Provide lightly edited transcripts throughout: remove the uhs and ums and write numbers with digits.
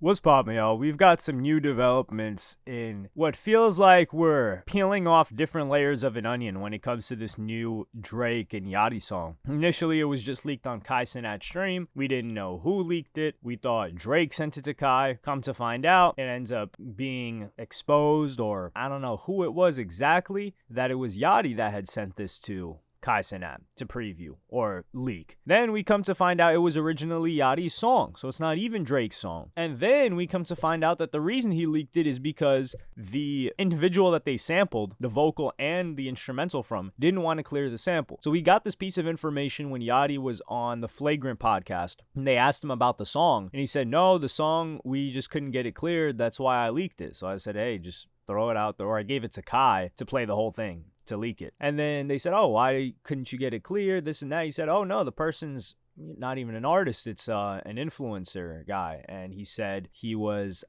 What's poppin', y'all? We've got some new developments in what feels like we're peeling off different layers of an onion when it comes to this new Drake and Yachty song. Initially, it was just leaked on Kai Cenat's stream. We didn't know who leaked it. We thought Drake sent it to Kai. Come to find out, it ends up being exposed, or I don't know who it was exactly, that it was Yachty that had sent this to Kai Cenat to preview or leak. Then we come to find out it was originally Yachty's song, so it's not even Drake's song. And then we come to find out that the reason he leaked it is because the individual that they sampled, the vocal and the instrumental from, didn't want to clear the sample. So we got this piece of information when Yachty was on the Flagrant podcast, and they asked him about the song, and he said, no, the song, we just couldn't get it cleared, that's why I leaked it. So I said, hey, just throw it out there, or I gave it to Kai to play the whole thing, to leak it. And then they said, oh, why couldn't you get it cleared, this and that? He said, oh no, the person's not even an artist, it's an influencer guy. And he said he was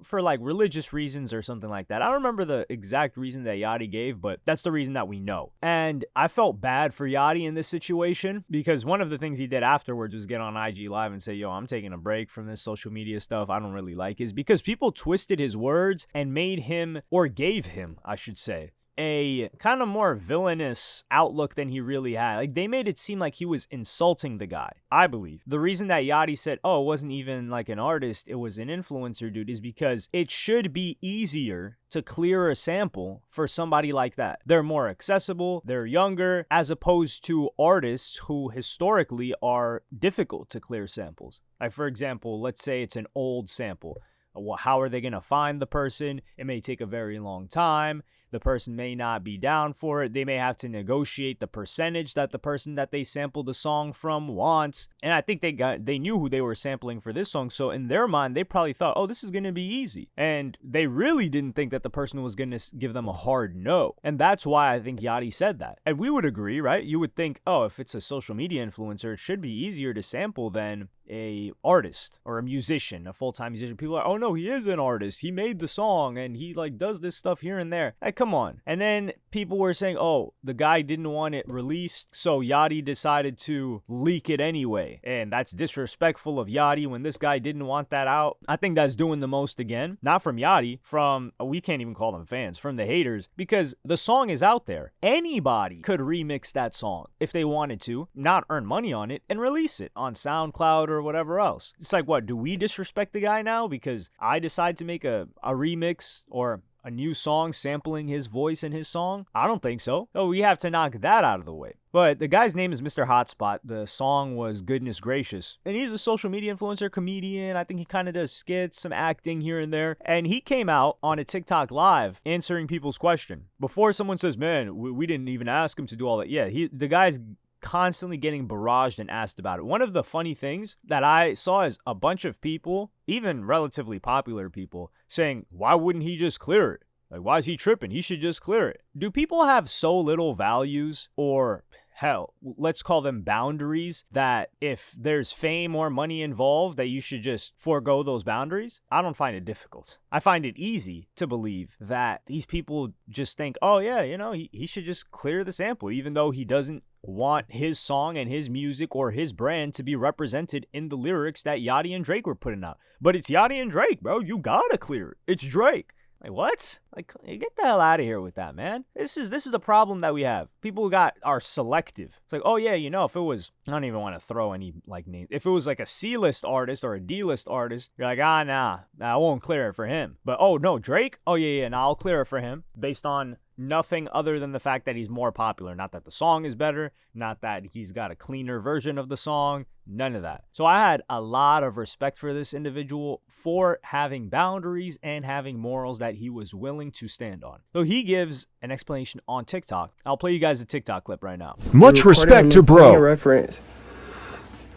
for like religious reasons or something like that. I don't remember the exact reason that Yachty gave, but that's the reason that we know. And I felt bad for Yachty in this situation, because one of the things he did afterwards was get on IG Live and say, yo, I'm taking a break from this social media stuff, I don't really like it, because people twisted his words and made him, or gave him, I should say, a kind of more villainous outlook than he really had. Like, they made it seem like he was insulting the guy, I believe. The reason that Yachty said, oh, it wasn't even like an artist, it was an influencer dude, is because it should be easier to clear a sample for somebody like that. They're more accessible, they're younger, as opposed to artists who historically are difficult to clear samples. Like, for example, let's say it's an old sample. Well, how are they going to find the person? It may take a very long time. The person may not be down for it. They may have to negotiate the percentage that the person that they sampled the song from wants. And I think they knew who they were sampling for this song. So in their mind, they probably thought, oh, this is going to be easy. And they really didn't think that the person was going to give them a hard no. And that's why I think Yachty said that. And we would agree, right? You would think, oh, if it's a social media influencer, it should be easier to sample than a artist or a musician, a full-time musician. People are, oh no, he is an artist, he made the song and he like does this stuff here and there. Like, come on. And then people were saying, oh, the guy didn't want it released, so Yachty decided to leak it anyway, and that's disrespectful of Yachty when this guy didn't want that out. I think that's doing the most again, not from Yachty, from, we can't even call them fans, from the haters, because the song is out there. Anybody could remix that song if they wanted to, not earn money on it, and release it on SoundCloud or whatever else. It's like, what, do we disrespect the guy now because I decide to make a remix or a new song sampling his voice in his song? I don't think so. Oh, we have to knock that out of the way. But the guy's name is Mr. Hotspot. The song was Goodness Gracious. And he's a social media influencer, comedian. I think he kind of does skits, some acting here and there. And he came out on a TikTok live answering people's question. Before someone says, man, we didn't even ask him to do all that. Yeah, the guy's constantly getting barraged and asked about it. One of the funny things that I saw is a bunch of people, even relatively popular people, saying, why wouldn't he just clear it? Like, why is he tripping? He should just clear it. Do people have so little values, or hell, let's call them boundaries, that if there's fame or money involved, that you should just forego those boundaries? I don't find it difficult. I find it easy to believe that these people just think, oh yeah, you know, he should just clear the sample, even though he doesn't want his song and his music or his brand to be represented in the lyrics that Yachty and Drake were putting out. But it's Yachty and Drake, bro. You gotta clear it. It's Drake. Like, what? Like, get the hell out of here with that, man. This is the problem that we have. People who are selective. It's like, oh yeah, you know, if it was, I don't even want to throw any like names. If it was like a C-list artist or a D-list artist, you're like, nah, I won't clear it for him. But oh no, Drake? Oh yeah, nah, I'll clear it for him based on nothing other than the fact that he's more popular. Not that the song is better, not that he's got a cleaner version of the song, none of that. So I had a lot of respect for this individual for having boundaries and having morals that he was willing to stand on. So he gives an explanation on TikTok. I'll play you guys a TikTok clip right now. Much respect to bro. Reference.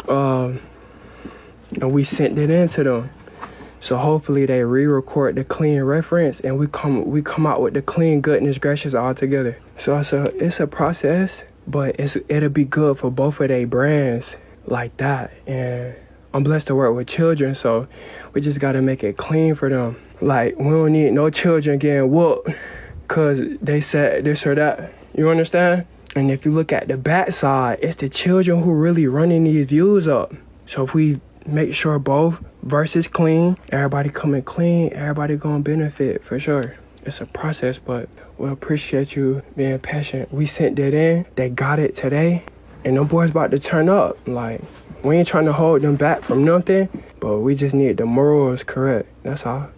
And we sent it in to them. So hopefully they re-record the clean reference and we come out with the clean goodness gracious all together. So it's a process, but it'll be good for both of their brands like that. And I'm blessed to work with children, so we just gotta make it clean for them. Like, we don't need no children getting whooped cause they said this or that. You understand? And if you look at the backside, it's the children who really running these views up. So if we make sure both verses clean. Everybody coming clean. Everybody gonna benefit for sure. It's a process, but we appreciate you being patient. We sent that in. They got it today. And them boys about to turn up. Like, we ain't trying to hold them back from nothing, but we just need the morals correct. That's all.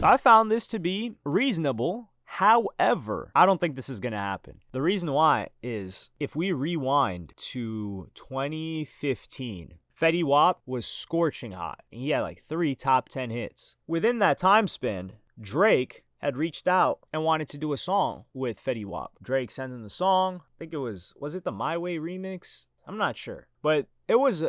I found this to be reasonable. However, I don't think this is going to happen. The reason why is if we rewind to 2015, Fetty Wap was scorching hot. He had like 3 top 10 hits. Within that time span, Drake had reached out and wanted to do a song with Fetty Wap. Drake sent him the song. I think it was it the My Way remix? I'm not sure. But it was,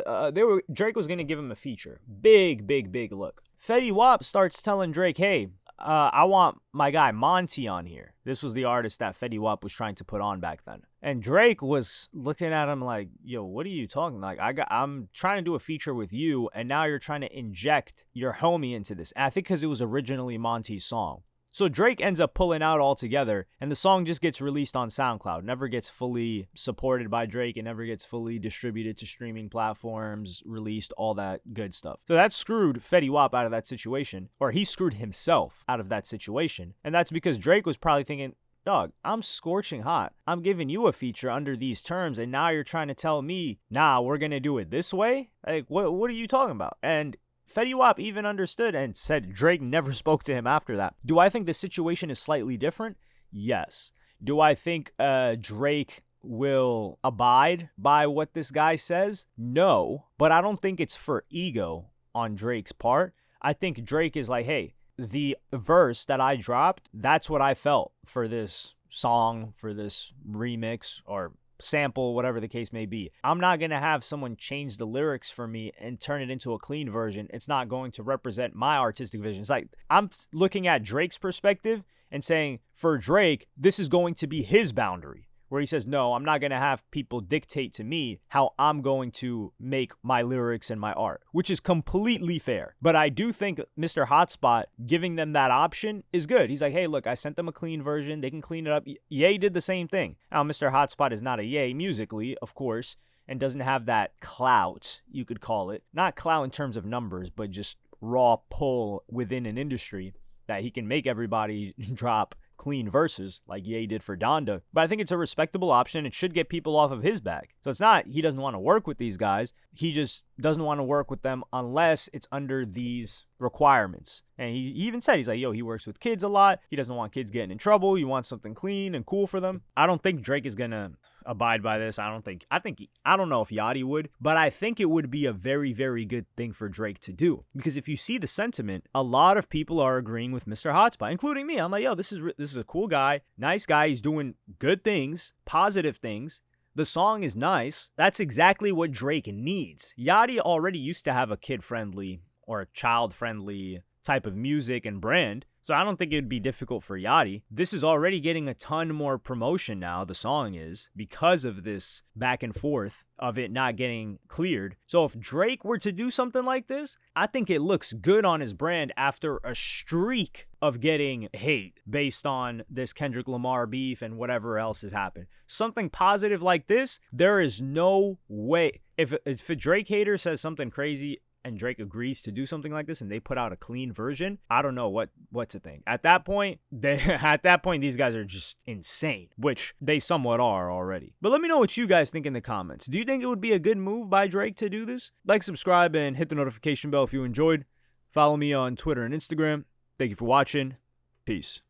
Drake was going to give him a feature. Big look. Fetty Wap starts telling Drake, hey, I want my guy Monty on here. This was the artist that Fetty Wap was trying to put on back then. And Drake was looking at him like, yo, what are you talking? Like, I'm trying to do a feature with you, and now you're trying to inject your homie into this. And I think because it was originally Monty's song. So Drake ends up pulling out altogether, and the song just gets released on SoundCloud. Never gets fully supported by Drake. It never gets fully distributed to streaming platforms, released, all that good stuff. So that screwed Fetty Wap out of that situation, or he screwed himself out of that situation. And that's because Drake was probably thinking, dog, I'm scorching hot. I'm giving you a feature under these terms, and now you're trying to tell me, nah, we're going to do it this way? Like, what are you talking about? And Fetty Wap even understood and said Drake never spoke to him after that. Do I think the situation is slightly different? Yes. Do I think Drake will abide by what this guy says? No. But I don't think it's for ego on Drake's part. I think Drake is like, hey, the verse that I dropped, that's what I felt for this song, for this remix, or sample, whatever the case may be. I'm not going to have someone change the lyrics for me and turn it into a clean version. It's not going to represent my artistic vision. It's like I'm looking at Drake's perspective and saying, for Drake, this is going to be his boundary. Where he says, no, I'm not going to have people dictate to me how I'm going to make my lyrics and my art, which is completely fair. But I do think Mr. Hotspot giving them that option is good. He's like, hey, look, I sent them a clean version. They can clean it up. Ye did the same thing. Now, Mr. Hotspot is not a Ye musically, of course, and doesn't have that clout, you could call it. Not clout in terms of numbers, but just raw pull within an industry that he can make everybody drop clean verses like Ye did for Donda. But I think it's a respectable option. It should get people off of his back. So it's not he doesn't want to work with these guys. He just doesn't want to work with them unless it's under these requirements. And he even said, he's like, yo, he works with kids a lot. He doesn't want kids getting in trouble. He wants something clean and cool for them. I don't think Drake is going to abide by this. I don't know if Yachty would, but I think it would be a very, very good thing for Drake to do. Because if you see the sentiment, a lot of people are agreeing with Mr. Hotspot, including me. I'm like, yo, this is a cool guy, nice guy. He's doing good things, positive things. The song is nice. That's exactly what Drake needs. Yachty already used to have a kid-friendly or a child-friendly type of music and brand. So I don't think it'd be difficult for Yachty. This is already getting a ton more promotion now, the song is, because of this back and forth of it not getting cleared. So if Drake were to do something like this, I think it looks good on his brand after a streak of getting hate based on this Kendrick Lamar beef and whatever else has happened. Something positive like this, there is no way. If a Drake hater says something crazy and Drake agrees to do something like this and they put out a clean version, I don't know what to think. At that point, these guys are just insane, which they somewhat are already. But let me know what you guys think in the comments. Do you think it would be a good move by Drake to do this? Like, subscribe, and hit the notification bell if you enjoyed. Follow me on Twitter and Instagram. Thank you for watching. Peace.